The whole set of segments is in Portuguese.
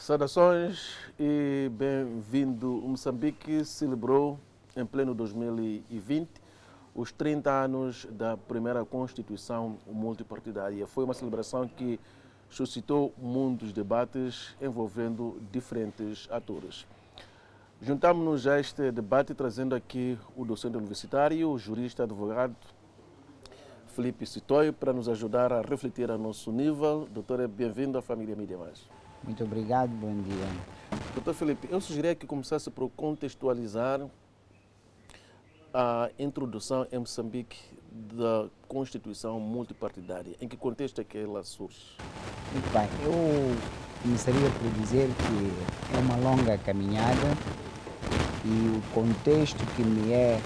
Saudações e bem-vindo. O Moçambique celebrou em pleno 2020 os 30 anos da primeira Constituição multipartidária. Foi uma celebração que suscitou muitos debates envolvendo diferentes atores. Juntamos-nos a este debate trazendo aqui o docente universitário, o jurista advogado Felipe Sitoio, para nos ajudar a refletir a nosso nível. Doutor, bem-vindo à família Mídia Mais. Muito obrigado, bom dia. Doutor Felipe, eu sugeria que começasse por contextualizar a introdução em Moçambique da Constituição multipartidária. Em que contexto é que ela surge? Muito bem, eu começaria por dizer que é uma longa caminhada e o contexto que me é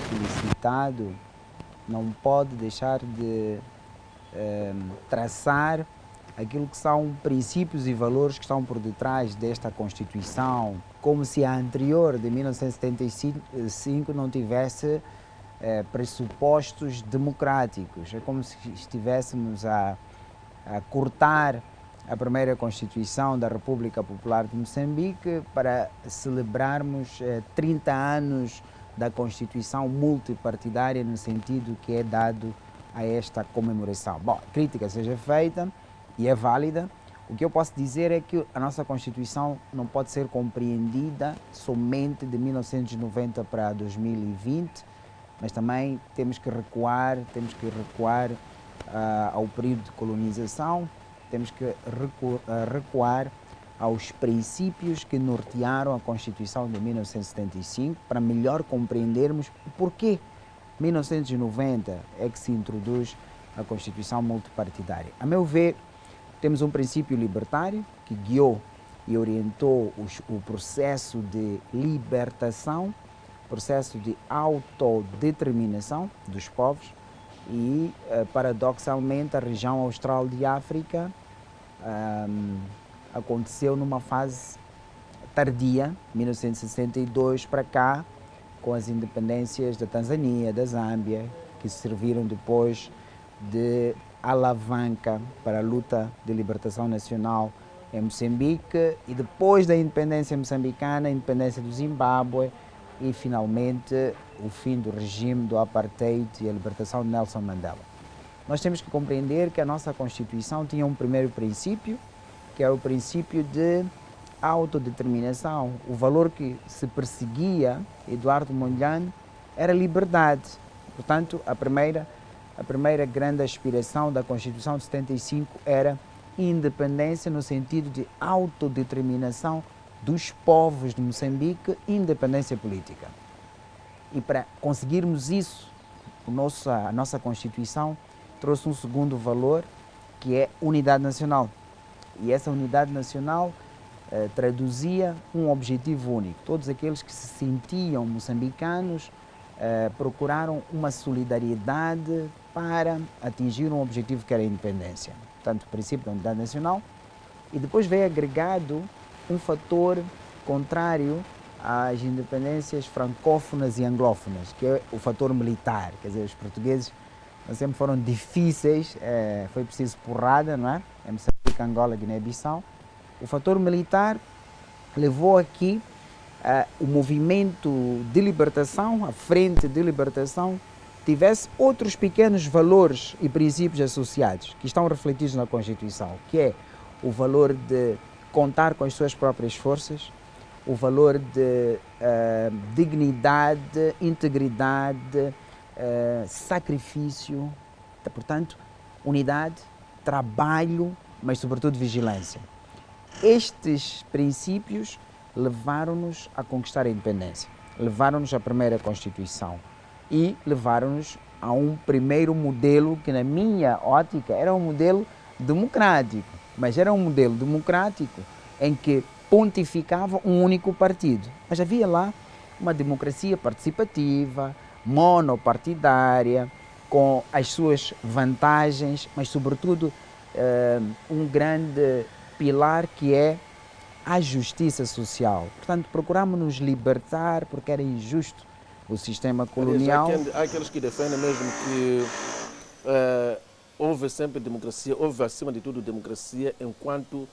solicitado não pode deixar de traçar aquilo que são princípios e valores que estão por detrás desta Constituição, como se a anterior, de 1975, não tivesse pressupostos democráticos. É como se estivéssemos a cortar a primeira Constituição da República Popular de Moçambique para celebrarmos 30 anos da Constituição multipartidária no sentido que é dado a esta comemoração. Bom, a crítica seja feita, e é válida. O que eu posso dizer é que a nossa Constituição não pode ser compreendida somente de 1990 para 2020, mas também temos que recuar ao período de colonização, temos que recuar aos princípios que nortearam a Constituição de 1975 para melhor compreendermos o porquê 1990 é que se introduz a Constituição multipartidária. A meu ver, temos um princípio libertário que guiou e orientou o processo de libertação, processo de autodeterminação dos povos e, paradoxalmente, a região austral de África aconteceu numa fase tardia, 1962 para cá, com as independências da Tanzânia, da Zâmbia, que serviram depois de alavanca para a luta de libertação nacional em Moçambique e depois da independência moçambicana, a independência do Zimbábue e finalmente o fim do regime do apartheid e a libertação de Nelson Mandela. Nós temos que compreender que a nossa Constituição tinha um primeiro princípio, que é o princípio de autodeterminação. O valor que se perseguia, Eduardo Mondlane, era liberdade. Portanto, a primeira grande aspiração da Constituição de 75 era independência no sentido de autodeterminação dos povos de Moçambique, independência política. E para conseguirmos isso, a nossa Constituição trouxe um segundo valor, que é unidade nacional. E essa unidade nacional traduzia um objetivo único. Todos aqueles que se sentiam moçambicanos procuraram uma solidariedade para atingir um objetivo que era a independência. Portanto, o princípio da unidade nacional. E depois veio agregado um fator contrário às independências francófonas e anglófonas, que é o fator militar. Quer dizer, os portugueses sempre foram difíceis, foi preciso porrada, não é? Em Moçambique, Angola, Guiné-Bissau. O fator militar levou aqui o movimento de libertação, a frente de libertação, tivesse outros pequenos valores e princípios associados que estão refletidos na Constituição, que é o valor de contar com as suas próprias forças, o valor de dignidade, integridade, sacrifício, portanto, unidade, trabalho, mas sobretudo vigilância. Estes princípios levaram-nos a conquistar a independência, levaram-nos à primeira Constituição e levaram-nos a um primeiro modelo que, na minha ótica, era um modelo democrático, mas era um modelo democrático em que pontificava um único partido. Mas havia lá uma democracia participativa, monopartidária, com as suas vantagens, mas, sobretudo, um grande pilar que é a justiça social. Portanto, procuramos nos libertar porque era injusto o sistema colonial. Há aqueles que defendem mesmo que houve sempre democracia, houve acima de tudo democracia enquanto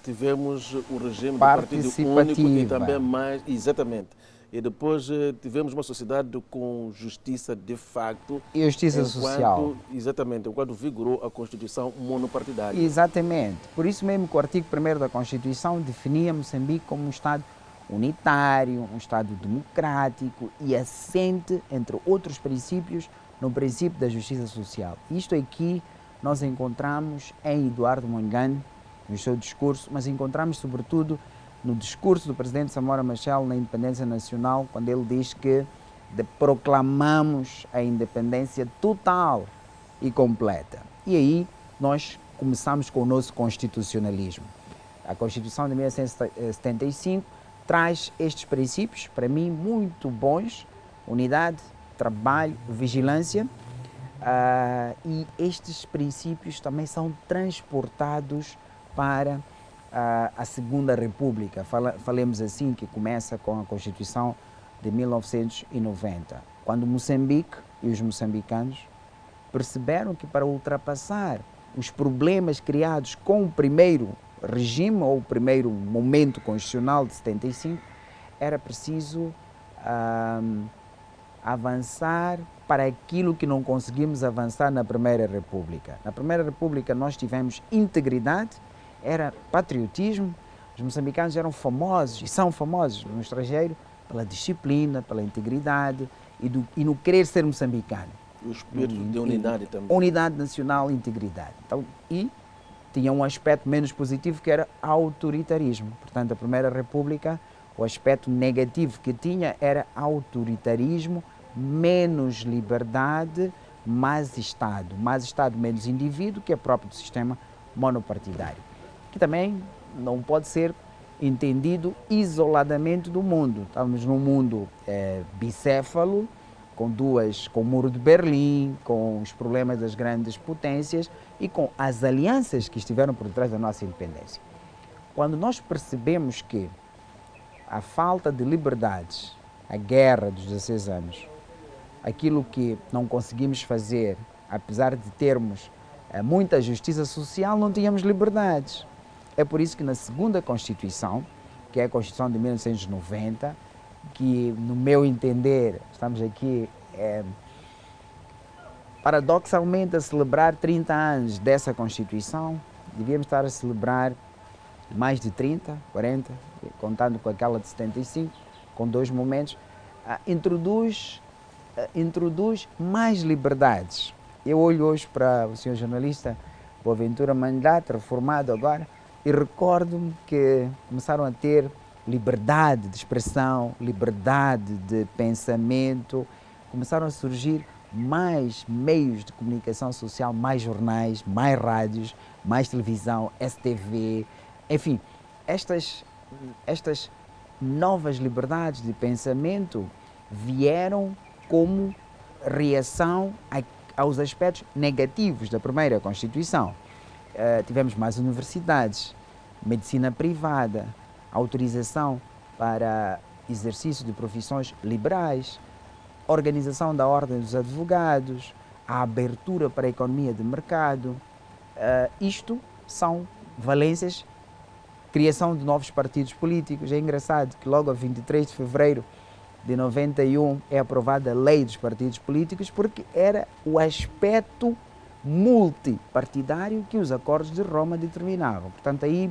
tivemos o regime do partido único e também mais... Exatamente. E depois tivemos uma sociedade com justiça de facto. E justiça social. Exatamente, enquanto vigorou a Constituição monopartidária. Exatamente. Por isso mesmo que o artigo 1º da Constituição definia Moçambique como um Estado unitário, um Estado democrático e assente, entre outros princípios, no princípio da justiça social. Isto aqui nós encontramos em Eduardo Mondlane, no seu discurso, mas encontramos sobretudo no discurso do presidente Samora Machel na independência nacional, quando ele diz que proclamamos a independência total e completa. E aí nós começamos com o nosso constitucionalismo. A Constituição de 1975 traz estes princípios, para mim, muito bons: unidade, trabalho, vigilância, e estes princípios também são transportados para a Segunda República, falemos assim, que começa com a Constituição de 1990, quando Moçambique e os moçambicanos perceberam que para ultrapassar os problemas criados com o primeiro regime ou o primeiro momento constitucional de 75, era preciso avançar para aquilo que não conseguimos avançar na Primeira República. Na Primeira República nós tivemos integridade, era patriotismo. Os moçambicanos eram famosos, e são famosos no estrangeiro, pela disciplina, pela integridade e no querer ser moçambicano. O espírito de unidade também. Unidade nacional e integridade. Então, e tinha um aspecto menos positivo, que era autoritarismo. Portanto, a Primeira República, o aspecto negativo que tinha era autoritarismo, menos liberdade, mais Estado, menos indivíduo, que é próprio do sistema monopartidário, que também não pode ser entendido isoladamente do mundo. Estamos num mundo bicéfalo, com o Muro de Berlim, com os problemas das grandes potências e com as alianças que estiveram por detrás da nossa independência. Quando nós percebemos que a falta de liberdades, a guerra dos 16 anos, aquilo que não conseguimos fazer, apesar de termos muita justiça social, não tínhamos liberdades. É por isso que na segunda Constituição, que é a Constituição de 1990, que no meu entender, estamos aqui paradoxalmente a celebrar 30 anos dessa Constituição, devíamos estar a celebrar mais de 30, 40, contando com aquela de 75, com 2 momentos, introduz mais liberdades. Eu olho hoje para o senhor jornalista Boaventura Mandato, reformado agora, e recordo-me que começaram a ter liberdade de expressão, liberdade de pensamento, começaram a surgir mais meios de comunicação social, mais jornais, mais rádios, mais televisão, STV, enfim, estas novas liberdades de pensamento vieram como reação aos aspectos negativos da primeira Constituição. Tivemos mais universidades, medicina privada, autorização para exercício de profissões liberais, organização da ordem dos advogados, a abertura para a economia de mercado. Isto são valências, criação de novos partidos políticos. É engraçado que logo a 23 de fevereiro de 91 é aprovada a lei dos partidos políticos, porque era o aspecto multipartidário que os acordos de Roma determinavam. Portanto, aí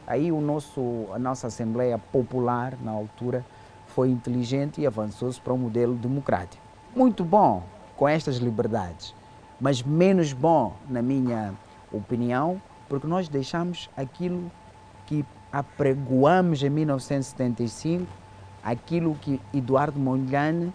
a nossa Assembleia Popular, na altura, foi inteligente e avançou-se para um modelo democrático. Muito bom com estas liberdades, mas menos bom, na minha opinião, porque nós deixamos aquilo que apregoamos em 1975, aquilo que Eduardo Mondlane,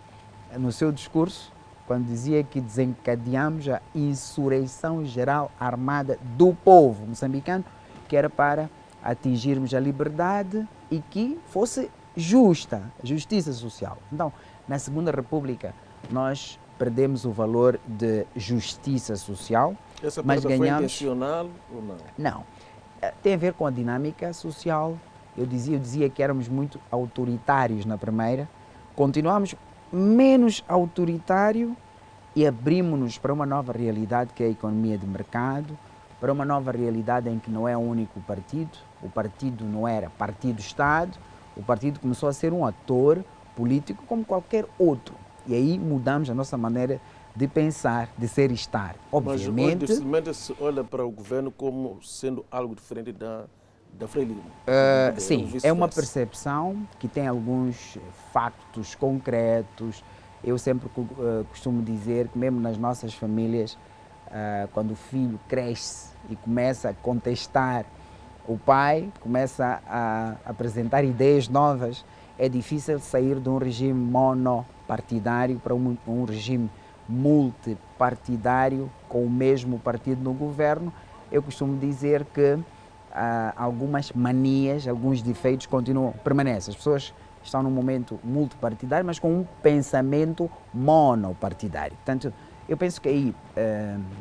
no seu discurso, quando dizia que desencadeamos a insurreição geral armada do povo moçambicano, que era para atingirmos a liberdade e que fosse justa, justiça social. Então, na Segunda República, nós perdemos o valor de justiça social, essa mas ganhamos... foi intencional ou não? Não. Tem a ver com a dinâmica social. Eu dizia que éramos muito autoritários na primeira, continuamos menos autoritário e abrimos-nos para uma nova realidade, que é a economia de mercado, para uma nova realidade em que não é um único partido, O partido não era partido-Estado, o partido começou a ser um ator político como qualquer outro. E aí mudamos a nossa maneira de pensar, de ser e estar. Mas hoje Obviamente, dificilmente se olha para o governo como sendo algo diferente da Frelimo. sim, é uma percepção que tem alguns factos concretos. Eu sempre costumo dizer que mesmo nas nossas famílias, quando o filho cresce e começa a contestar o pai, começa a apresentar ideias novas, é difícil sair de um regime monopartidário para um regime multipartidário com o mesmo partido no governo. Eu costumo dizer que algumas manias, alguns defeitos permanecem. As pessoas estão num momento multipartidário, mas com um pensamento monopartidário. Portanto, eu penso que aí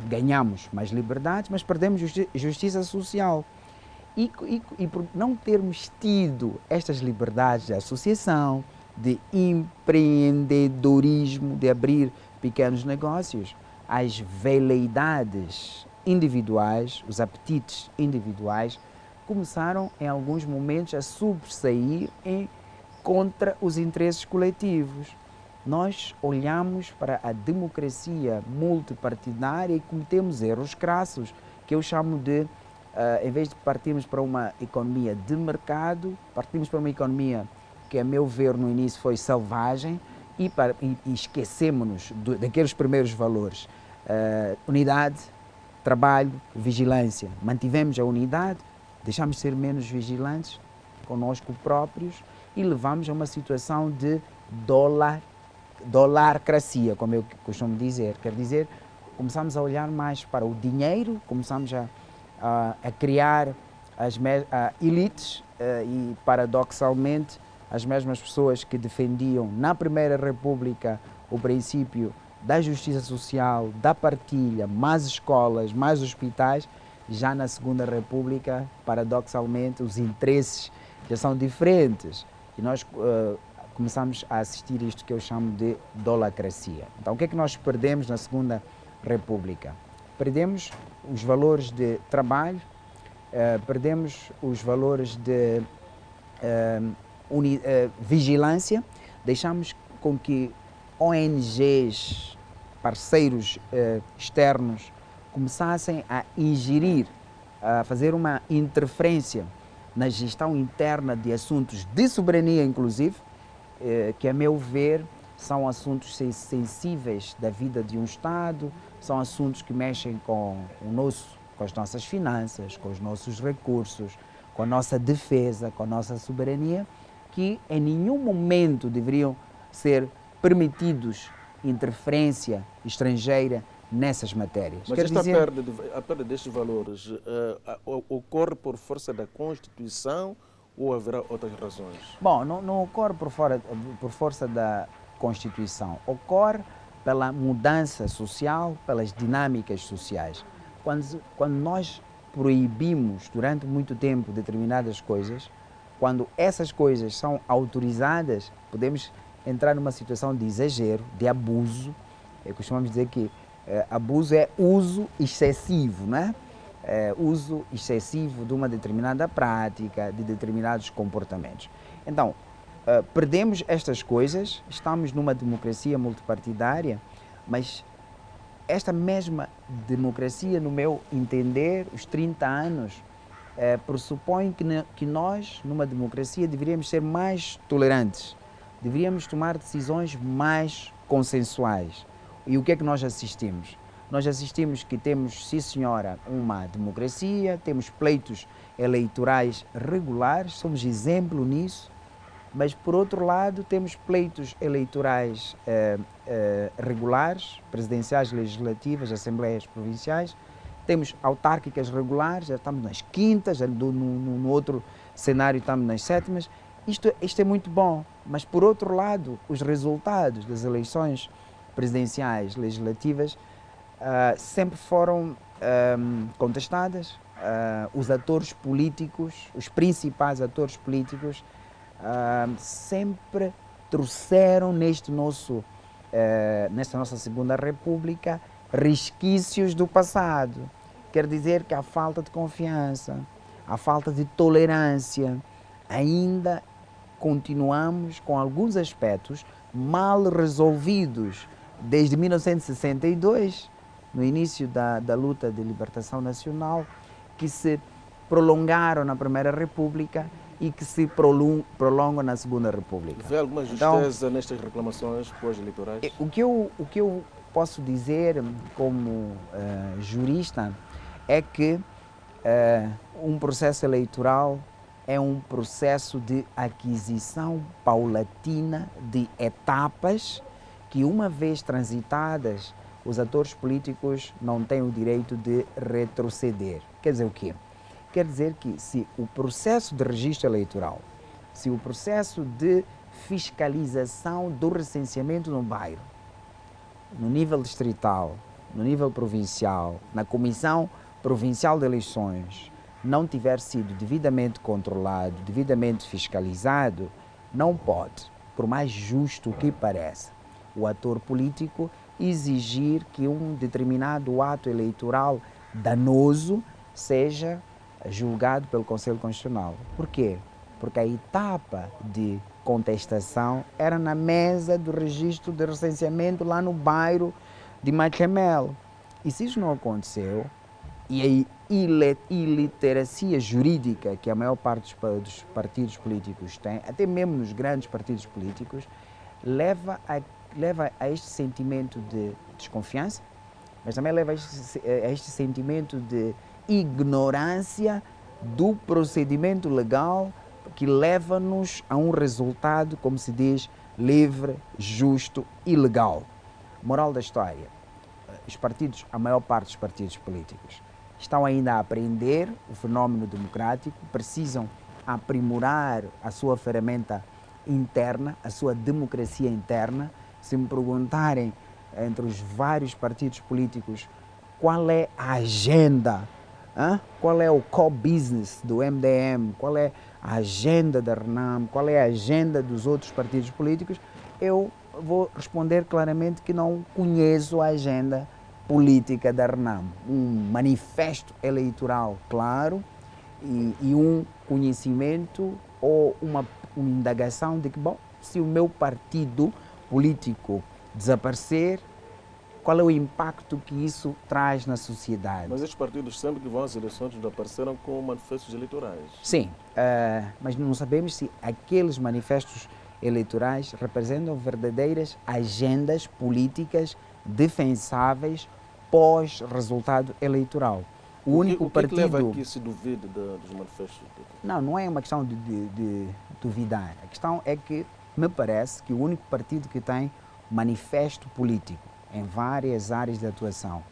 ganhamos mais liberdade, mas perdemos justiça social. E por não termos tido estas liberdades de associação, de empreendedorismo, de abrir pequenos negócios, as veleidades individuais, os apetites individuais, começaram em alguns momentos a sobressair contra os interesses coletivos. Nós olhamos para a democracia multipartidária e cometemos erros crassos, que eu chamo de, em vez de partirmos para uma economia de mercado, partimos para uma economia que, a meu ver, no início foi selvagem e esquecemos-nos daqueles primeiros valores. Unidade, trabalho, vigilância. Mantivemos a unidade, deixamos de ser menos vigilantes conosco próprios e levamos a uma situação de dolarcracia, como eu costumo dizer. Quer dizer, começamos a olhar mais para o dinheiro, começamos a criar as elites e, paradoxalmente, as mesmas pessoas que defendiam na Primeira República o princípio da justiça social, da partilha, mais escolas, mais hospitais, já na Segunda República, paradoxalmente, os interesses já são diferentes. E nós começamos a assistir isto que eu chamo de dolacracia. Então, o que é que nós perdemos na Segunda República? Perdemos os valores de trabalho, perdemos os valores de vigilância, deixamos com que ONGs, parceiros externos, começassem a ingerir, a fazer uma interferência na gestão interna de assuntos de soberania, inclusive, que, a meu ver, são assuntos sensíveis da vida de um Estado, são assuntos que mexem com as nossas finanças, com os nossos recursos, com a nossa defesa, com a nossa soberania, que em nenhum momento deveriam ser permitidos interferência estrangeira nessas matérias. Mas a perda destes valores ocorre por força da Constituição ou haverá outras razões? Bom, não ocorre por força da Constituição, ocorre pela mudança social, pelas dinâmicas sociais. Quando nós proibimos durante muito tempo determinadas coisas, quando essas coisas são autorizadas, podemos entrar numa situação de exagero, de abuso. Costumamos dizer que abuso é uso excessivo, não é? Uso excessivo de uma determinada prática, de determinados comportamentos. Então, perdemos estas coisas, estamos numa democracia multipartidária, mas esta mesma democracia, no meu entender, os 30 anos, pressupõe que nós, numa democracia, deveríamos ser mais tolerantes, deveríamos tomar decisões mais consensuais. E o que é que nós assistimos? Nós assistimos que temos, sim senhora, uma democracia, temos pleitos eleitorais regulares, somos exemplo nisso, mas por outro lado temos pleitos eleitorais regulares, presidenciais, legislativas, assembleias provinciais, temos autárquicas regulares, já estamos nas quintas, no outro cenário estamos nas sétimas. Isto é muito bom, mas por outro lado os resultados das eleições presidenciais, legislativas, sempre foram contestadas. Os atores políticos, os principais atores políticos, sempre trouxeram nesta nossa Segunda República resquícios do passado. Quer dizer que há falta de confiança, a falta de tolerância. Ainda continuamos com alguns aspectos mal resolvidos desde 1962, no início da luta de libertação nacional, que se prolongaram na Primeira República e que se prolongam na Segunda República. Vê alguma justeza nestas reclamações pós-eleitorais? O que eu posso dizer como jurista é que um processo eleitoral é um processo de aquisição paulatina de etapas que, uma vez transitadas, os atores políticos não têm o direito de retroceder. Quer dizer o quê? Quer dizer que se o processo de registro eleitoral, se o processo de fiscalização do recenseamento no bairro, no nível distrital, no nível provincial, na Comissão Provincial de Eleições, não tiver sido devidamente controlado, devidamente fiscalizado, não pode, por mais justo que pareça, o ator político exigir que um determinado ato eleitoral danoso seja julgado pelo Conselho Constitucional. Por quê? Porque a etapa de contestação era na mesa do registro de recenseamento lá no bairro de Machemel. E se isso não aconteceu, e a iliteracia jurídica que a maior parte dos partidos políticos tem, até mesmo nos grandes partidos políticos, leva a este sentimento de desconfiança, mas também leva a este sentimento de ignorância do procedimento legal que leva-nos a um resultado, como se diz, livre, justo e legal. Moral da história, os partidos, a maior parte dos partidos políticos, estão ainda a aprender o fenómeno democrático, precisam aprimorar a sua ferramenta interna, a sua democracia interna. Se me perguntarem, entre os vários partidos políticos, qual é a agenda, qual é o core business do MDM, qual é a agenda da RENAM, qual é a agenda dos outros partidos políticos, eu vou responder claramente que não conheço a agenda política da RENAM. Um manifesto eleitoral claro e um conhecimento ou uma indagação de que, bom, se o meu partido político desaparecer, qual é o impacto que isso traz na sociedade? Mas estes partidos sempre que vão às eleições não apareceram com manifestos eleitorais. Sim, mas não sabemos se aqueles manifestos eleitorais representam verdadeiras agendas políticas defensáveis pós-resultado eleitoral. O que leva a que se duvide dos manifestos? Não é uma questão de duvidar. A questão é que me parece que o único partido que tem manifesto político em várias áreas de atuação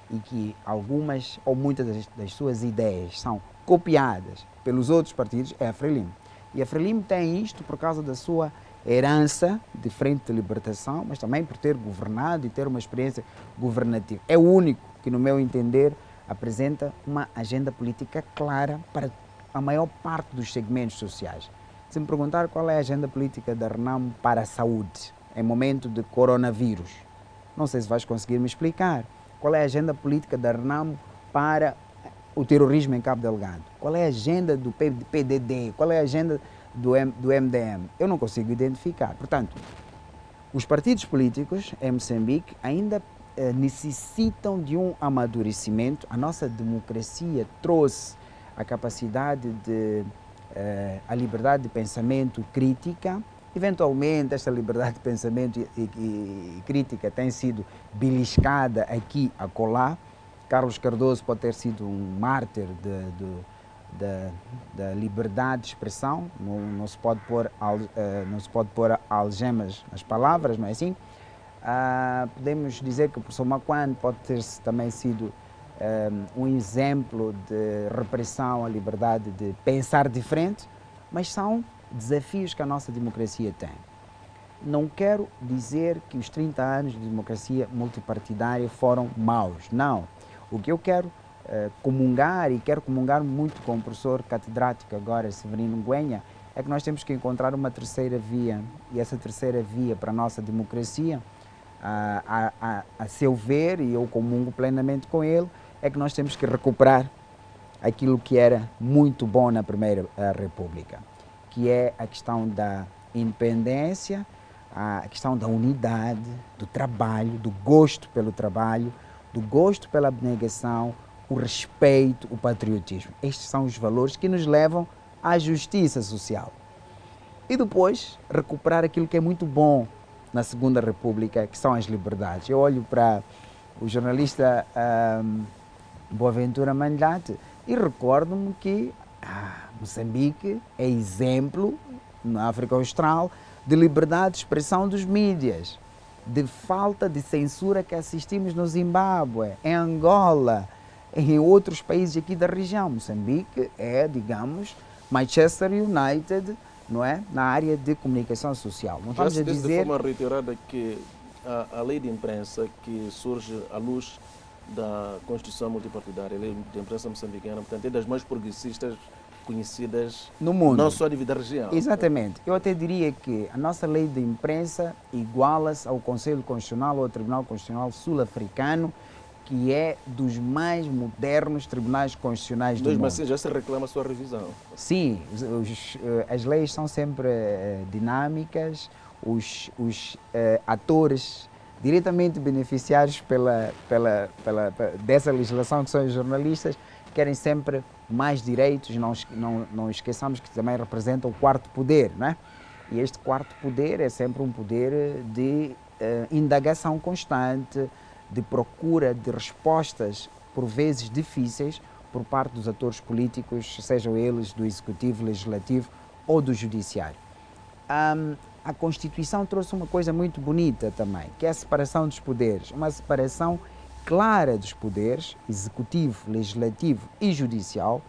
e que algumas ou muitas das suas ideias são copiadas pelos outros partidos é a Frelimo. E a Frelimo tem isto por causa da sua herança de Frente de Libertação, mas também por ter governado e ter uma experiência governativa. É o único que, no meu entender, apresenta uma agenda política clara para a maior parte dos segmentos sociais. Se me perguntar qual é a agenda política da RENAM para a saúde em momento de coronavírus, não sei se vais conseguir me explicar. Qual é a agenda política da RENAM para o terrorismo em Cabo Delgado? Qual é a agenda do PDD? Qual é a agenda do MDM? Eu não consigo identificar. Portanto, os partidos políticos em Moçambique ainda necessitam de um amadurecimento. A nossa democracia trouxe a capacidade de a liberdade de pensamento crítica. Eventualmente, esta liberdade de pensamento e crítica tem sido beliscada aqui e acolá. Carlos Cardoso pode ter sido um mártir da liberdade de expressão. Não se pode pôr algemas nas palavras, não é assim? Podemos dizer que o professor Macuane pode ter também sido um exemplo de repressão à liberdade de pensar diferente, mas são desafios que a nossa democracia tem. Não quero dizer que os 30 anos de democracia multipartidária foram maus, não. O que eu quero comungar, e quero comungar muito com o professor catedrático agora, Severino Nguenha, é que nós temos que encontrar uma terceira via, e essa terceira via para a nossa democracia, a seu ver, e eu comungo plenamente com ele, é que nós temos que recuperar aquilo que era muito bom na Primeira República, que é a questão da independência, a questão da unidade, do trabalho, do gosto pelo trabalho, do gosto pela abnegação, o respeito, o patriotismo. Estes são os valores que nos levam à justiça social. E depois, recuperar aquilo que é muito bom na Segunda República, que são as liberdades. Eu olho para o jornalista Boaventura Mandate e recordo-me que Moçambique é exemplo, na África Austral, de liberdade de expressão dos mídias, de falta de censura que assistimos no Zimbábue, em Angola, em outros países aqui da região. Moçambique é, digamos, Manchester United, não é? Na área de comunicação social. Não estamos Já a se diz dizer... de forma reiterada que a lei de imprensa que surge à luz da Constituição Multipartidária, a lei de imprensa moçambicana, portanto, é das mais progressistas conhecidas no mundo. Não só devido à região. Exatamente. Eu até diria que a nossa lei de imprensa iguala-se ao Conselho Constitucional ou ao Tribunal Constitucional Sul-Africano, que é dos mais modernos tribunais constitucionais do mundo. Mesmo assim, já se reclama a sua revisão. Sim, as leis são sempre dinâmicas, os atores diretamente beneficiados dessa legislação, que são os jornalistas, querem sempre mais direitos. Não esqueçamos que também representa o quarto poder, não é? E este quarto poder é sempre um poder de indagação constante, de procura de respostas, por vezes difíceis, por parte dos atores políticos, sejam eles do Executivo, Legislativo ou do Judiciário. A Constituição trouxe uma coisa muito bonita também, que é a separação dos poderes, uma separação clara dos poderes, Executivo, Legislativo e Judicial.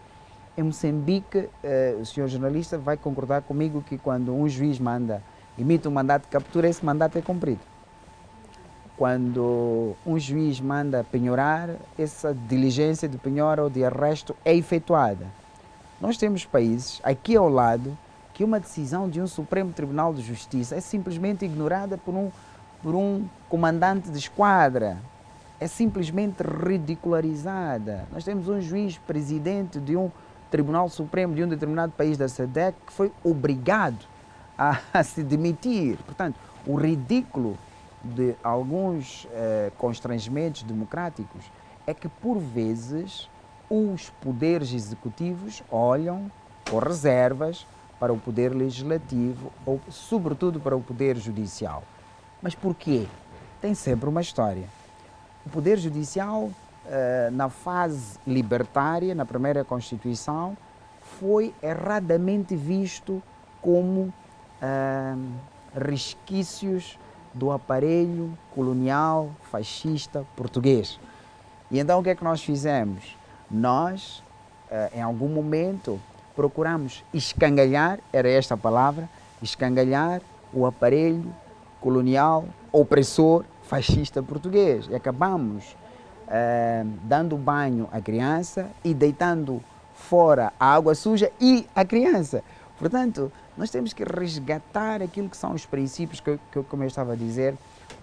Em Moçambique, o senhor jornalista vai concordar comigo que quando um juiz emite um mandato de captura, esse mandato é cumprido. Quando um juiz manda penhorar, essa diligência de penhora ou de arresto é efetuada. Nós temos países, aqui ao lado, que uma decisão de um Supremo Tribunal de Justiça é simplesmente ignorada por um comandante de esquadra, é simplesmente ridicularizada. Nós temos um juiz presidente de um Tribunal Supremo de um determinado país da SADC que foi obrigado a se demitir. Portanto, o ridículo de alguns constrangimentos democráticos é que, por vezes, os poderes executivos olham com reservas para o poder legislativo ou, sobretudo, para o poder judicial. Mas por quê? Tem sempre uma história. O poder judicial, na fase libertária, na primeira Constituição, foi erradamente visto como resquícios do aparelho colonial fascista português. E então o que é que nós fizemos? Nós, em algum momento, procuramos escangalhar, era esta a palavra, escangalhar o aparelho colonial opressor fascista português. E acabamos dando banho à criança e deitando fora a água suja e a criança. Portanto, nós temos que resgatar aquilo que são os princípios, como eu estava a dizer,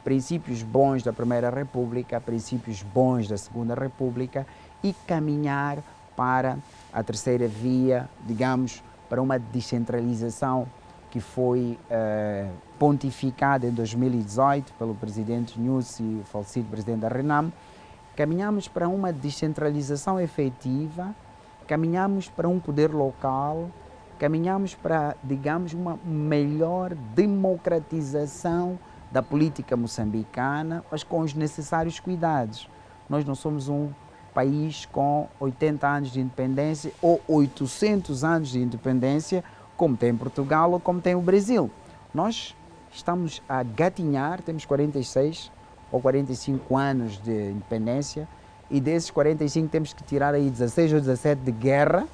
princípios bons da Primeira República, princípios bons da Segunda República e caminhar para a terceira via, digamos, para uma descentralização que foi pontificada em 2018 pelo presidente Nyusi, o falecido presidente da RENAM. Caminhamos para uma descentralização efetiva, caminhamos para um poder local, caminhamos para, digamos, uma melhor democratização da política moçambicana, mas com os necessários cuidados. Nós não somos um país com 80 anos de independência ou 800 anos de independência, como tem Portugal ou como tem o Brasil. Nós estamos a gatinhar, temos 46 ou 45 anos de independência e desses 45 temos que tirar aí 16 ou 17 de guerra.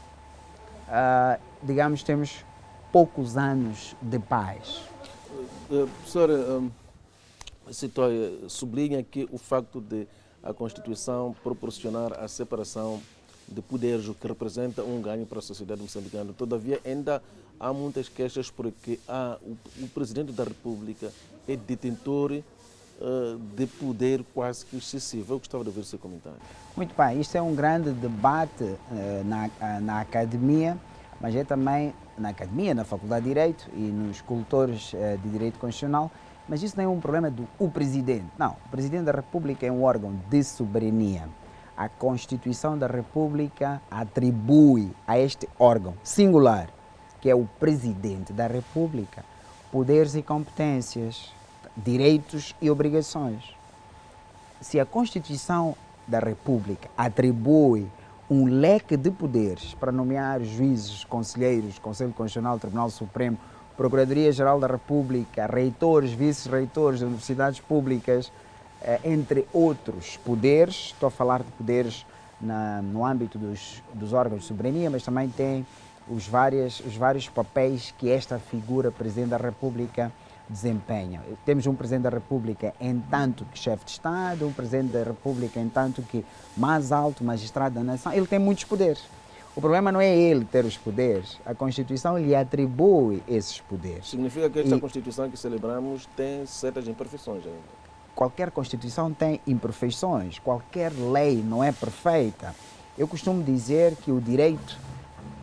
Digamos, temos poucos anos de paz. Professora, sublinha aqui o facto de a Constituição proporcionar a separação de poderes, o que representa um ganho para a sociedade moçambicana. Todavia, ainda há muitas queixas porque o Presidente da República é detentor de poder quase que excessivo. Eu gostava de ouvir o seu comentário. Muito bem, isto é um grande debate na academia, mas é também na academia, na Faculdade de Direito e nos cultores de Direito Constitucional, mas isso não é um problema do Presidente. Não, o Presidente da República é um órgão de soberania. A Constituição da República atribui a este órgão singular, que é o Presidente da República, poderes e competências, direitos e obrigações. Se a Constituição da República atribui um leque de poderes para nomear juízes, conselheiros, Conselho Constitucional, Tribunal Supremo, Procuradoria-Geral da República, reitores, vice-reitores de universidades públicas, entre outros poderes, estou a falar de poderes no âmbito dos órgãos de soberania, mas também tem os vários papéis que esta figura, Presidente da República, desempenha. Temos um Presidente da República em tanto que chefe de Estado, um Presidente da República em tanto que mais alto magistrado da nação. Ele tem muitos poderes. O problema não é ele ter os poderes, a Constituição lhe atribui esses poderes. Significa que esta Constituição que celebramos tem certas imperfeições ainda. Qualquer Constituição tem imperfeições, qualquer lei não é perfeita. Eu costumo dizer que o direito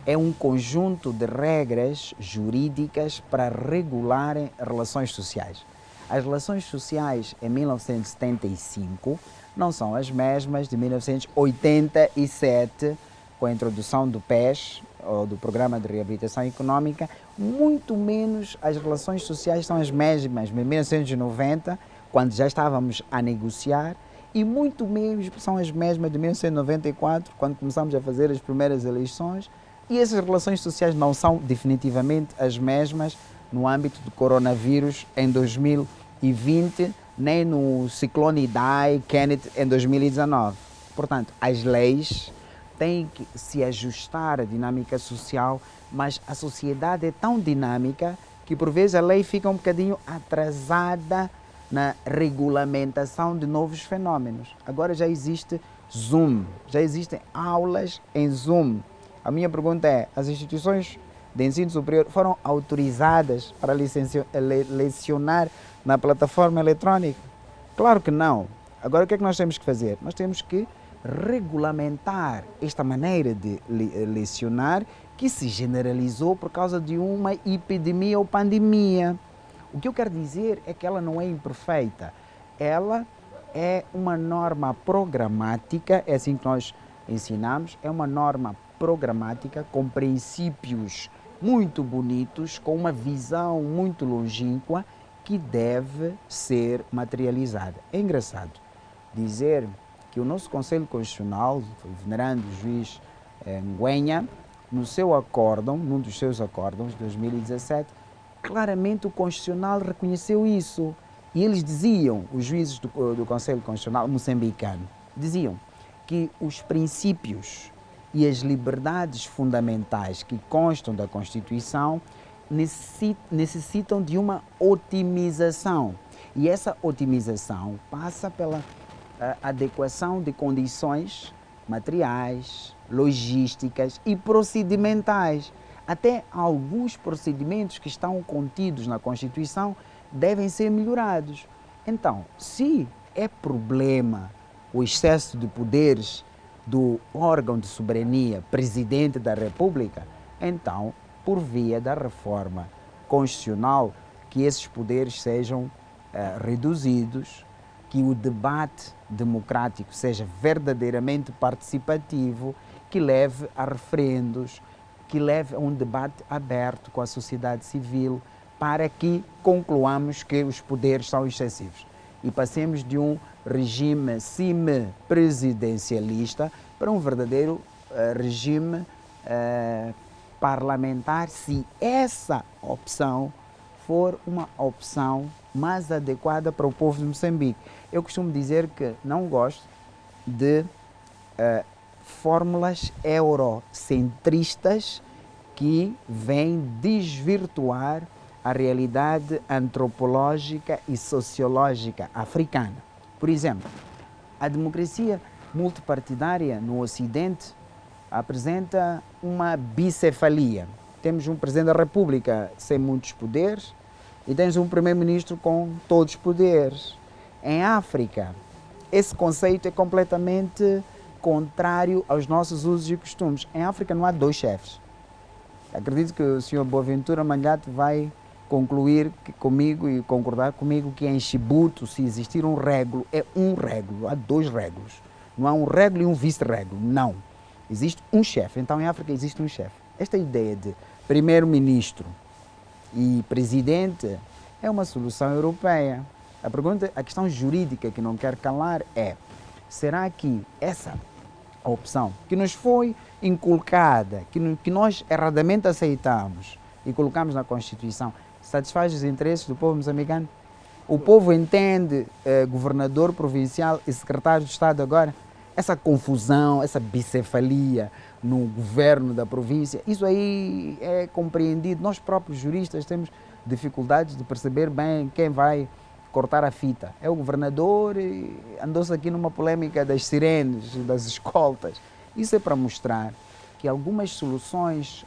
é um conjunto de regras jurídicas para regular relações sociais. As relações sociais em 1975 não são as mesmas de 1987, com a introdução do PES, ou do Programa de Reabilitação Econômica, muito menos as relações sociais são as mesmas de 1990, quando já estávamos a negociar, e muito menos são as mesmas de 1994, quando começamos a fazer as primeiras eleições, e essas relações sociais não são definitivamente as mesmas no âmbito do coronavírus em 2020, nem no ciclone Idai, Kenneth em 2019. Portanto, as leis têm que se ajustar à dinâmica social, mas a sociedade é tão dinâmica que por vezes a lei fica um bocadinho atrasada na regulamentação de novos fenómenos. Agora já existe Zoom, já existem aulas em Zoom. A minha pergunta é, as instituições de ensino superior foram autorizadas para lecionar na plataforma eletrônica? Claro que não. Agora o que é que nós temos que fazer? Nós temos que regulamentar esta maneira de lecionar que se generalizou por causa de uma epidemia ou pandemia. O que eu quero dizer é que ela não é imperfeita. Ela é uma norma programática, é assim que nós ensinamos, é uma norma programática com princípios muito bonitos, com uma visão muito longínqua que deve ser materializada. É engraçado dizer que o nosso Conselho Constitucional, o venerando juiz Nguenha, no seu acórdão, num dos seus acórdãos de 2017, claramente o Constitucional reconheceu isso. E eles diziam, os juízes do Conselho Constitucional moçambicano, diziam que os princípios e as liberdades fundamentais que constam da Constituição necessitam de uma otimização. E essa otimização passa pela adequação de condições materiais, logísticas e procedimentais. Até alguns procedimentos que estão contidos na Constituição devem ser melhorados. Então, se é problema o excesso de poderes do órgão de soberania, Presidente da República, então, por via da reforma constitucional, que esses poderes sejam reduzidos, que o debate democrático seja verdadeiramente participativo, que leve a referendos, que leve a um debate aberto com a sociedade civil, para que concluamos que os poderes são excessivos e passemos de um regime semi-presidencialista para um verdadeiro regime parlamentar, se essa opção for uma opção mais adequada para o povo de Moçambique. Eu costumo dizer que não gosto de fórmulas eurocentristas que vêm desvirtuar a realidade antropológica e sociológica africana. Por exemplo, a democracia multipartidária no Ocidente apresenta uma bicefalia. Temos um Presidente da República sem muitos poderes e temos um Primeiro-Ministro com todos os poderes. Em África, esse conceito é completamente contrário aos nossos usos e costumes. Em África não há dois chefes. Acredito que o Sr. Boaventura Malhate vai concluir comigo e concordar comigo que em Chibuto, se existir um régulo, é um régulo, há dois régulos. Não há um régulo e um vice-régulo, não. Existe um chefe, então em África existe um chefe. Esta ideia de primeiro-ministro e presidente é uma solução europeia. A questão jurídica que não quer calar é: será que essa opção que nos foi inculcada, que nós erradamente aceitamos e colocamos na Constituição, satisfaz os interesses do povo moçambicano? O povo entende governador provincial e secretário de Estado agora? Essa confusão, essa bicefalia no governo da província, isso aí é compreendido. Nós próprios juristas temos dificuldades de perceber bem quem vai cortar a fita. É o governador e andou-se aqui numa polêmica das sirenes, das escoltas. Isso é para mostrar que algumas soluções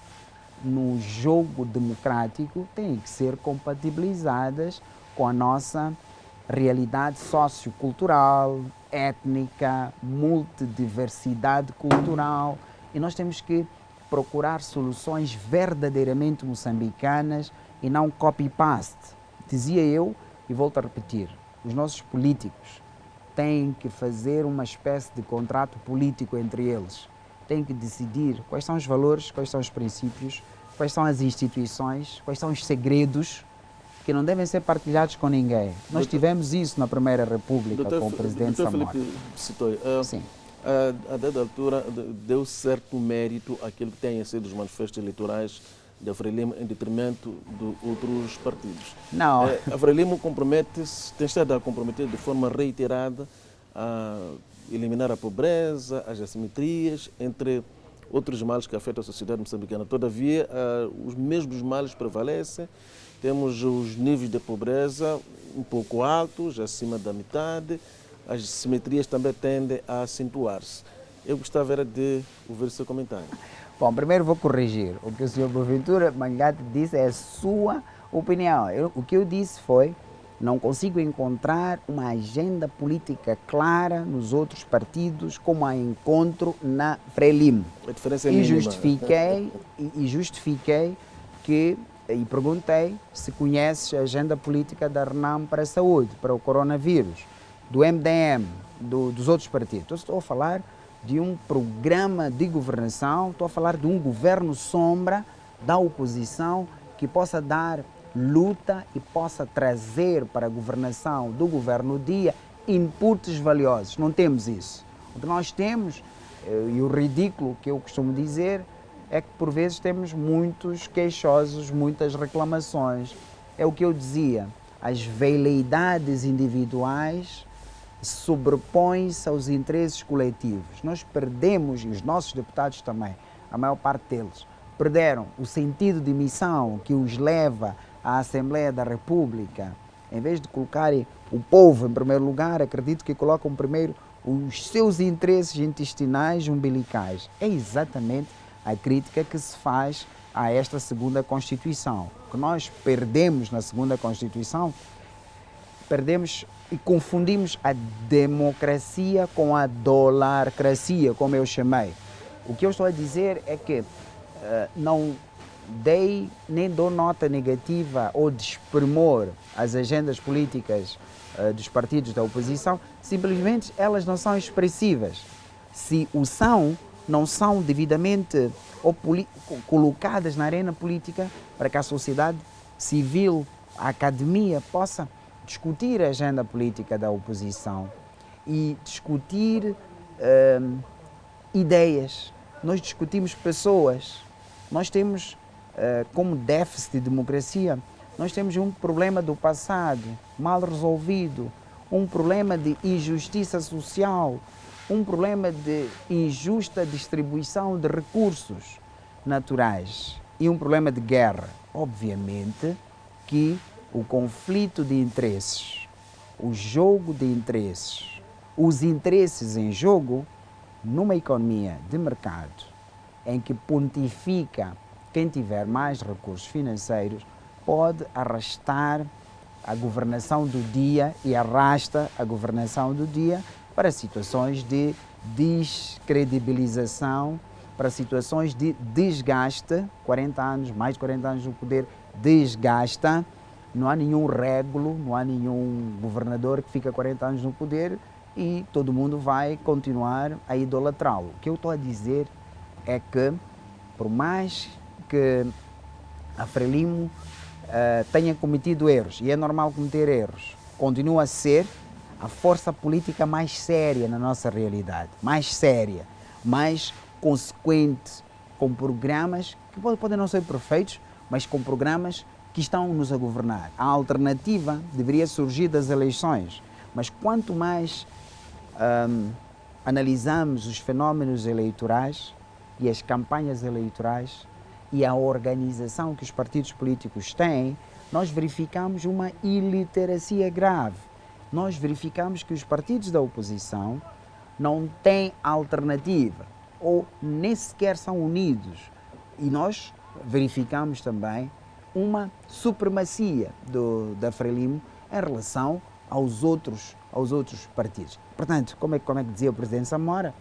no jogo democrático têm que ser compatibilizadas com a nossa realidade sociocultural, étnica, multidiversidade cultural, e nós temos que procurar soluções verdadeiramente moçambicanas e não copy-paste. Dizia eu, e volto a repetir, os nossos políticos têm que fazer uma espécie de contrato político entre eles. Têm que decidir quais são os valores, quais são os princípios, quais são as instituições, quais são os segredos que não devem ser partilhados com ninguém. Nós tivemos isso na Primeira República com o presidente Samora. Filipe citou, Sim. A dada altura deu certo mérito àquilo que têm sido os manifestos eleitorais da Frelimo em detrimento de outros partidos. Não. A Frelimo compromete-se, tem estado a comprometer de forma reiterada a eliminar a pobreza, as assimetrias, entre outros males que afetam a sociedade moçambicana. Todavia, os mesmos males prevalecem. Temos os níveis de pobreza um pouco altos, acima da metade. As assimetrias também tendem a acentuar-se. Eu gostava era de ouvir o seu comentário. Bom, primeiro vou corrigir. O que o Sr. Boaventura Malhate disse é a sua opinião. O que eu disse foi: não consigo encontrar uma agenda política clara nos outros partidos como a encontro na Frelimo. A diferença é mínima. Justifiquei que, e perguntei se conhece a agenda política da RENAM para a saúde, para o coronavírus, do MDM, dos outros partidos. Então, estou a falar de um programa de governação, estou a falar de um governo sombra da oposição que possa dar luta e possa trazer para a governação do governo dia inputs valiosos. Não temos isso. O que nós temos, e o ridículo que eu costumo dizer, é que por vezes temos muitos queixosos, muitas reclamações. É o que eu dizia, as veleidades individuais sobrepõem-se aos interesses coletivos. Nós perdemos, e os nossos deputados também, a maior parte deles, perderam o sentido de missão que os leva à Assembleia da República. Em vez de colocarem o povo em primeiro lugar, acredito que colocam primeiro os seus interesses intestinais umbilicais. É exatamente a crítica que se faz a esta segunda Constituição. O que nós perdemos na segunda Constituição, perdemos e confundimos a democracia com a dolarcracia, como eu chamei. O que eu estou a dizer é que não dei nem dou nota negativa ou desprimor às agendas políticas dos partidos da oposição, simplesmente elas não são expressivas. Se o são, não são devidamente colocadas na arena política para que a sociedade civil, a academia, possa discutir a agenda política da oposição e discutir ideias. Nós discutimos pessoas. Nós temos, como déficit de democracia, nós temos um problema do passado mal resolvido, um problema de injustiça social, um problema de injusta distribuição de recursos naturais e um problema de guerra. Obviamente que o conflito de interesses, o jogo de interesses, os interesses em jogo numa economia de mercado em que pontifica quem tiver mais recursos financeiros pode arrastar a governação do dia e arrasta a governação do dia para situações de descredibilização, para situações de desgaste. 40 anos, mais de 40 anos no poder, desgasta. Não há nenhum régulo, não há nenhum governador que fica 40 anos no poder e todo mundo vai continuar a idolatrá-lo. O que eu estou a dizer é que, por mais que a Frelimo tenha cometido erros, e é normal cometer erros, continua a ser a força política mais séria na nossa realidade, mais séria, mais consequente, com programas que podem não ser perfeitos, mas com programas que estão-nos a governar. A alternativa deveria surgir das eleições, mas quanto mais analisamos os fenómenos eleitorais e as campanhas eleitorais e a organização que os partidos políticos têm, nós verificamos uma iliteracia grave. Nós verificamos que os partidos da oposição não têm alternativa ou nem sequer são unidos. E nós verificamos também uma supremacia da Frelimo em relação aos outros partidos. Portanto, como é que dizia o presidente Samora,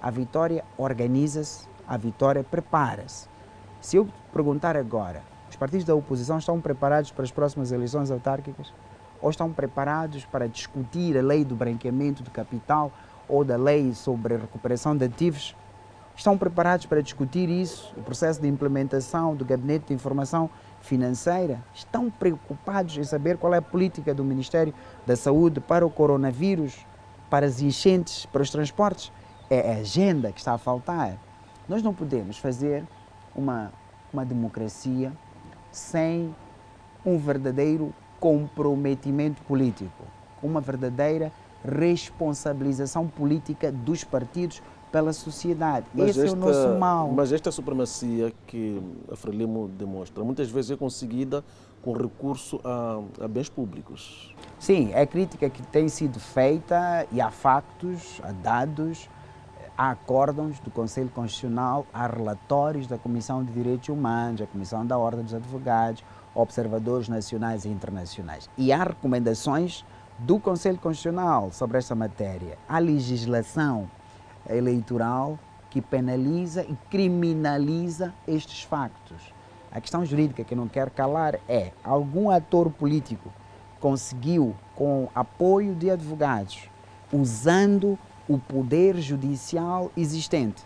a vitória organiza-se, a vitória prepara-se. Se eu perguntar agora, os partidos da oposição estão preparados para as próximas eleições autárquicas? Ou estão preparados para discutir a lei do branqueamento de capital ou da lei sobre a recuperação de ativos? Estão preparados para discutir isso, o processo de implementação do Gabinete de Informação Financeira? Estão preocupados em saber qual é a política do Ministério da Saúde para o coronavírus, para as enchentes, para os transportes? É a agenda que está a faltar. Nós não podemos fazer uma democracia sem um verdadeiro comprometimento político, uma verdadeira responsabilização política dos partidos pela sociedade. Esse é o nosso mal. Mas esta supremacia que a Frelimo demonstra, muitas vezes é conseguida com recurso a bens públicos. Sim, é crítica que tem sido feita e há factos, há dados, há acórdãos do Conselho Constitucional, há relatórios da Comissão de Direitos Humanos, a Comissão da Ordem dos Advogados, observadores nacionais e internacionais. E há recomendações do Conselho Constitucional sobre esta matéria. Há legislação eleitoral que penaliza e criminaliza estes factos. A questão jurídica que eu não quero calar é: algum ator político conseguiu, com apoio de advogados, usando o poder judicial existente,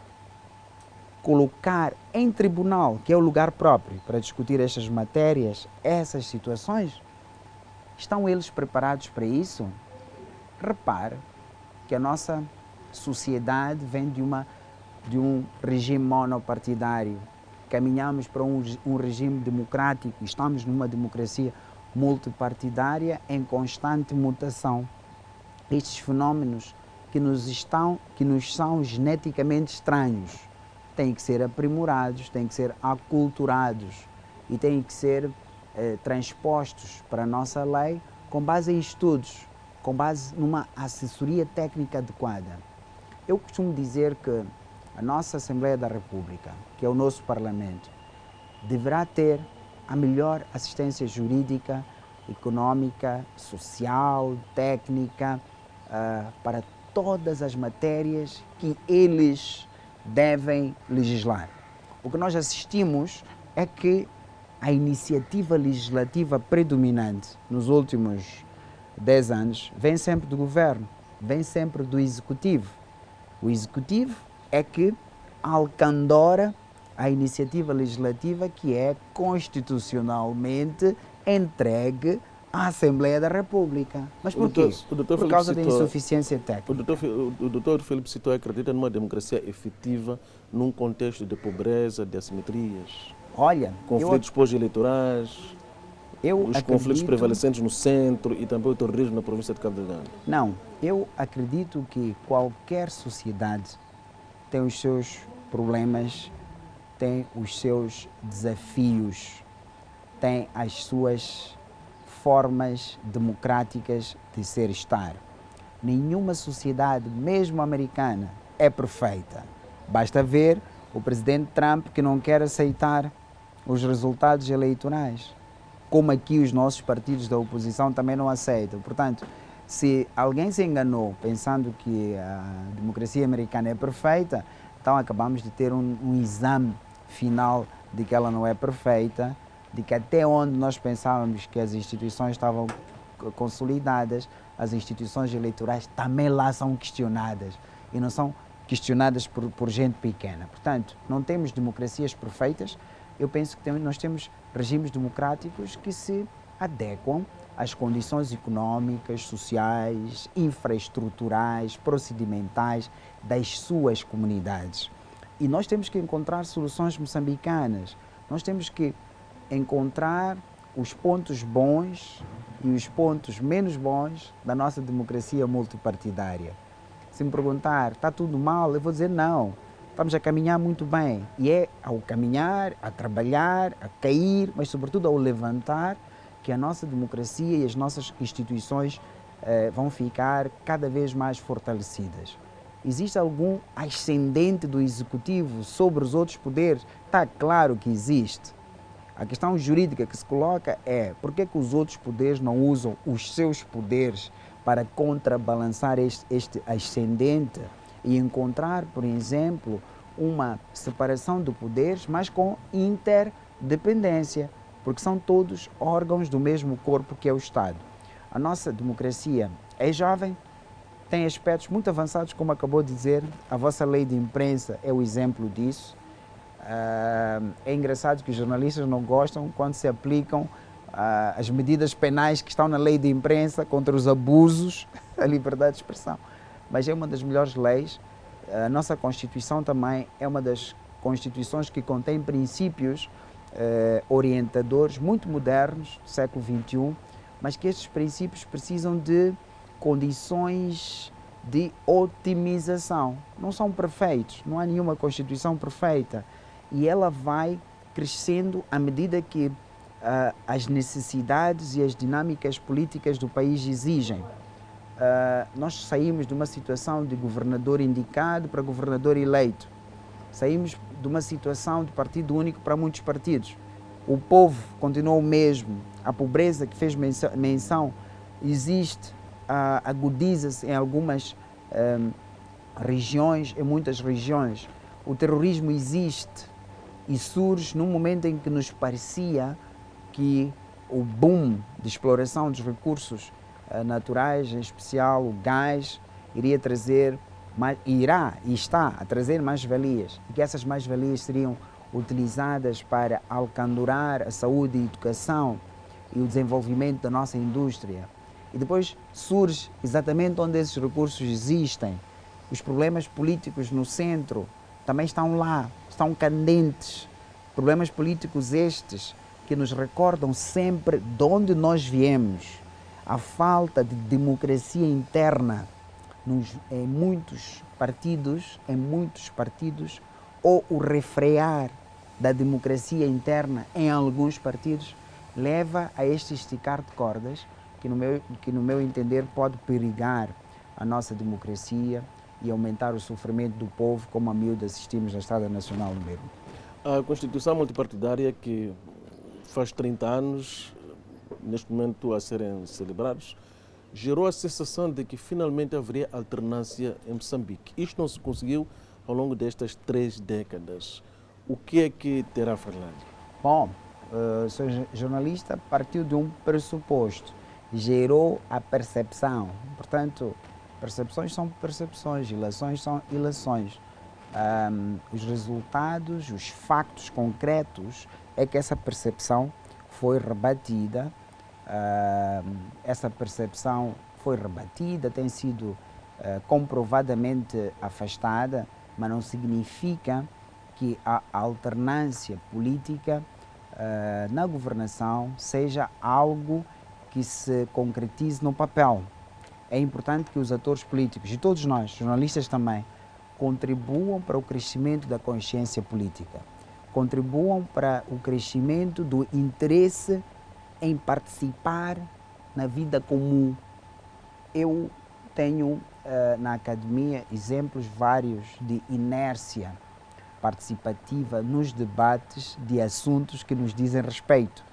colocar em tribunal, que é o lugar próprio para discutir estas matérias, essas situações? Estão eles preparados para isso? Repare que a nossa sociedade vem de um regime monopartidário. Caminhamos para um regime democrático, estamos numa democracia multipartidária em constante mutação. Estes fenómenos que nos são geneticamente estranhos têm que ser aprimorados, têm que ser aculturados e têm que ser transpostos para a nossa lei com base em estudos, com base numa assessoria técnica adequada. Eu costumo dizer que a nossa Assembleia da República, que é o nosso Parlamento, deverá ter a melhor assistência jurídica, econômica, social, técnica, para todas as matérias que eles devem legislar. O que nós assistimos é que a iniciativa legislativa predominante nos últimos 10 anos vem sempre do governo, vem sempre do executivo. O executivo é que alcandora a iniciativa legislativa que é constitucionalmente entregue à Assembleia da República. Mas por quê? Por causa da insuficiência técnica. O doutor Filipe citou, acredita numa democracia efetiva num contexto de pobreza, de assimetrias? Olha, conflitos pós-eleitorais, os conflitos prevalecentes no centro e também o terrorismo na província de Cabo Delgado. Não, eu acredito que qualquer sociedade tem os seus problemas, tem os seus desafios, tem as suas formas democráticas de ser estar. Nenhuma sociedade, mesmo americana, é perfeita. Basta ver o presidente Trump, que não quer aceitar os resultados eleitorais. como aqui os nossos partidos da oposição também não aceitam. Portanto, se alguém se enganou pensando que a democracia americana é perfeita, então acabamos de ter um exame final de que ela não é perfeita, de que até onde nós pensávamos que as instituições estavam consolidadas, as instituições eleitorais também lá são questionadas, e não são questionadas por gente pequena. Portanto, não temos democracias perfeitas. Eu penso que nós temos regimes democráticos que se adequam às condições económicas, sociais, infraestruturais, procedimentais das suas comunidades. E nós temos que encontrar soluções moçambicanas. Nós temos que encontrar os pontos bons e os pontos menos bons da nossa democracia multipartidária. Se me perguntar, está tudo mal? Eu vou dizer não. Estamos a caminhar muito bem. E é ao caminhar, a trabalhar, a cair, mas sobretudo ao levantar, que a nossa democracia e as nossas instituições vão ficar cada vez mais fortalecidas. Existe algum ascendente do executivo sobre os outros poderes? Está claro que existe. A questão jurídica que se coloca é por que os outros poderes não usam os seus poderes para contrabalançar este ascendente e encontrar, por exemplo, uma separação de poderes, mas com interdependência, porque são todos órgãos do mesmo corpo que é o Estado. A nossa democracia é jovem, tem aspectos muito avançados, como acabou de dizer, a vossa lei de imprensa é o exemplo disso. É engraçado que os jornalistas não gostam quando se aplicam as medidas penais que estão na lei de imprensa contra os abusos à liberdade de expressão. Mas é uma das melhores leis. A nossa Constituição também é uma das constituições que contém princípios orientadores muito modernos do século XXI, mas que estes princípios precisam de condições de otimização. Não são perfeitos, não há nenhuma Constituição perfeita. E ela vai crescendo à medida que as necessidades e as dinâmicas políticas do país exigem. Nós saímos de uma situação de governador indicado para governador eleito. Saímos de uma situação de partido único para muitos partidos. O povo continua o mesmo. A pobreza que fez menção existe, agudiza-se em algumas regiões, em muitas regiões. O terrorismo existe e surge num momento em que nos parecia que o boom de exploração dos recursos naturais, em especial o gás, iria trazer, irá e está a trazer mais-valias, e que essas mais-valias seriam utilizadas para alcandorar a saúde e a educação e o desenvolvimento da nossa indústria. E depois surge exatamente onde esses recursos existem. Os problemas políticos no centro também estão lá, estão candentes. Problemas políticos estes que nos recordam sempre de onde nós viemos. A falta de democracia interna em muitos partidos, ou o refrear da democracia interna em alguns partidos, leva a este esticar de cordas que no meu entender pode perigar a nossa democracia e aumentar o sofrimento do povo, como a miúdo assistimos na Estrada Nacional no mesmo. A Constituição multipartidária, que faz 30 anos, neste momento a serem celebrados, gerou a sensação de que finalmente haveria alternância em Moçambique. Isto não se conseguiu ao longo destas 3 décadas. O que é que terá, Fernando? Bom, sou jornalista, partiu de um pressuposto, gerou a percepção. Portanto, percepções são percepções, ilações são ilações. Os resultados, os factos concretos é que essa percepção foi rebatida. Essa percepção foi rebatida, tem sido comprovadamente afastada, mas não significa que a alternância política na governação seja algo que se concretize no papel. É importante que os atores políticos, e todos nós, jornalistas também, contribuam para o crescimento da consciência política, contribuam para o crescimento do interesse em participar na vida comum. Eu tenho na academia exemplos vários de inércia participativa nos debates de assuntos que nos dizem respeito.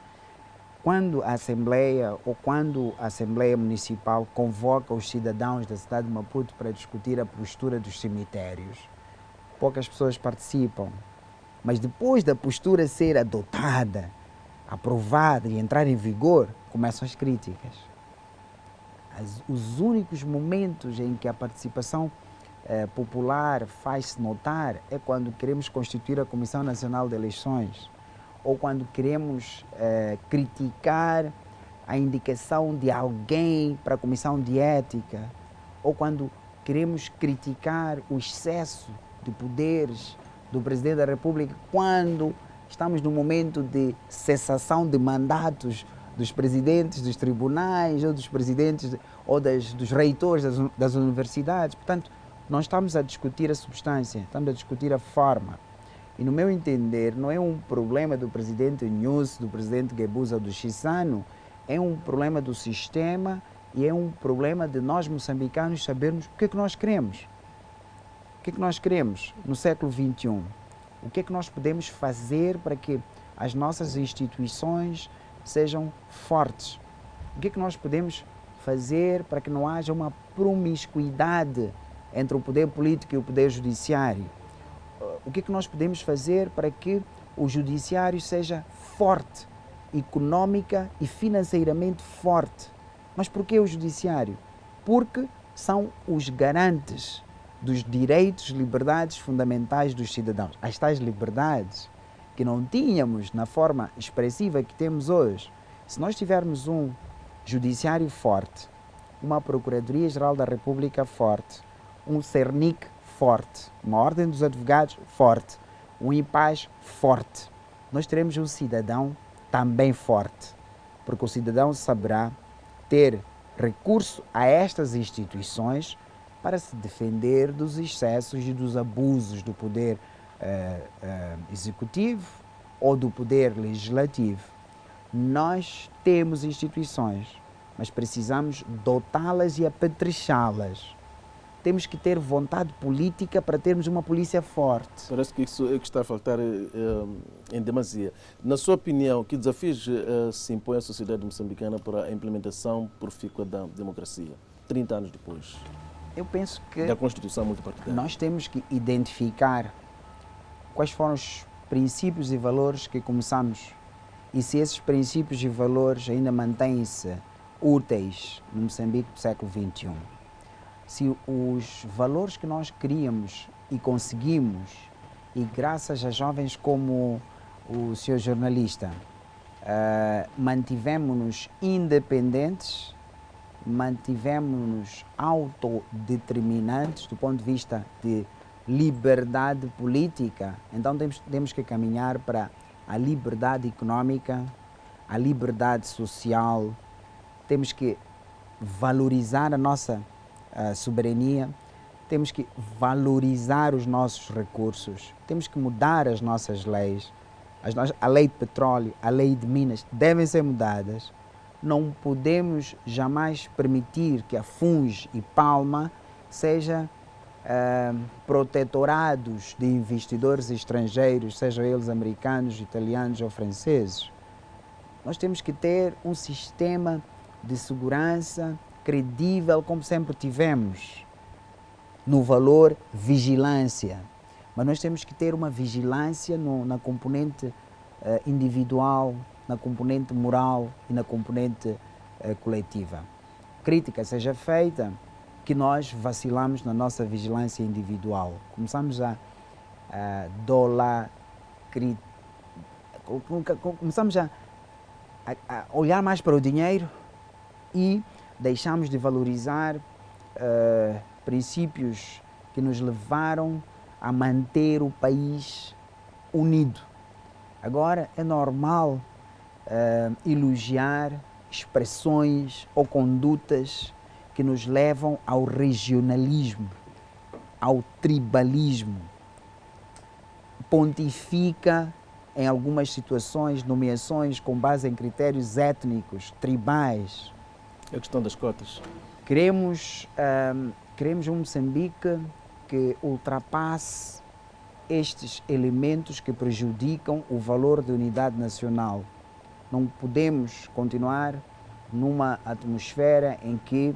quando a Assembleia ou quando a Assembleia Municipal convoca os cidadãos da cidade de Maputo para discutir a postura dos cemitérios, poucas pessoas participam. Mas depois da postura ser adotada, aprovada e entrar em vigor, começam as críticas. Os únicos momentos em que a participação popular faz-se notar é quando queremos constituir a Comissão Nacional de Eleições ou quando queremos criticar a indicação de alguém para a Comissão de Ética ou quando queremos criticar o excesso de poderes do Presidente da República quando estamos no momento de cessação de mandatos dos presidentes dos tribunais ou dos presidentes ou dos reitores das universidades. Portanto, não estamos a discutir a substância, estamos a discutir a forma. E no meu entender, não é um problema do presidente Nyusi, do presidente Guebuza, do Chissano, é um problema do sistema e é um problema de nós moçambicanos sabermos o que é que nós queremos. O que é que nós queremos no século XXI? O que é que nós podemos fazer para que as nossas instituições sejam fortes? O que é que nós podemos fazer para que não haja uma promiscuidade entre o poder político e o poder judiciário? O que é que nós podemos fazer para que o judiciário seja forte, econômica e financeiramente forte? Mas por que o judiciário? Porque são os garantes dos direitos e liberdades fundamentais dos cidadãos. As tais liberdades que não tínhamos na forma expressiva que temos hoje. Se nós tivermos um judiciário forte, uma Procuradoria-Geral da República forte, um CERNIC forte, uma Ordem dos Advogados forte, um IPAS forte, nós teremos um cidadão também forte, porque o cidadão saberá ter recurso a estas instituições para se defender dos excessos e dos abusos do poder executivo ou do poder legislativo. Nós temos instituições, mas precisamos dotá-las e apetrechá-las. Temos que ter vontade política para termos uma polícia forte. Parece que isso é que está a faltar em demasia. Na sua opinião, que desafios se impõe à sociedade moçambicana para a implementação profícua da democracia, 30 anos depois? Eu penso que da Constituição multipartidária. Nós temos que identificar quais foram os princípios e valores que começamos e se esses princípios e valores ainda mantêm-se úteis no Moçambique do século XXI. Se os valores que nós queríamos e conseguimos, e graças a jovens como o senhor jornalista, mantivemos-nos independentes, mantivemos-nos autodeterminantes do ponto de vista de liberdade política, então temos que caminhar para a liberdade econômica, a liberdade social, temos que valorizar a nossa soberania, temos que valorizar os nossos recursos, temos que mudar as nossas leis, a lei de petróleo, a lei de minas devem ser mudadas. Não podemos jamais permitir que a FUNG e Palma sejam protetorados de investidores estrangeiros, sejam eles americanos, italianos ou franceses. Nós temos que ter um sistema de segurança credível, como sempre tivemos, no valor vigilância. Mas nós temos que ter uma vigilância na componente individual, na componente moral e na componente coletiva. Crítica seja feita que nós vacilamos na nossa vigilância individual. Começamos começamos a olhar mais para o dinheiro e deixamos de valorizar princípios que nos levaram a manter o país unido. Agora é normal elogiar expressões ou condutas que nos levam ao regionalismo, ao tribalismo. Pontifica em algumas situações, nomeações com base em critérios étnicos, tribais. A questão das cotas. Queremos um Moçambique que ultrapasse estes elementos que prejudicam o valor da unidade nacional. Não podemos continuar numa atmosfera em que,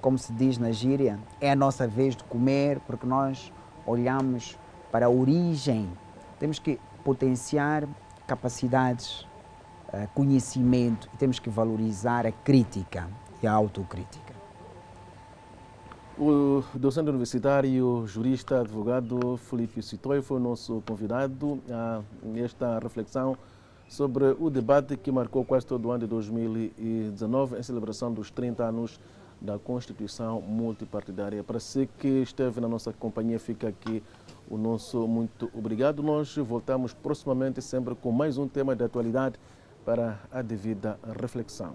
como se diz na gíria, é a nossa vez de comer, porque nós olhamos para a origem. Temos que potenciar capacidades, conhecimento, e temos que valorizar a crítica e a autocrítica. O docente universitário, jurista, advogado Filipe Sitoy foi o nosso convidado a esta reflexão sobre o debate que marcou quase todo o ano de 2019 em celebração dos 30 anos da Constituição Multipartidária. Para si que esteve na nossa companhia, fica aqui o nosso muito obrigado. Nós voltamos proximamente sempre com mais um tema de atualidade para a devida reflexão.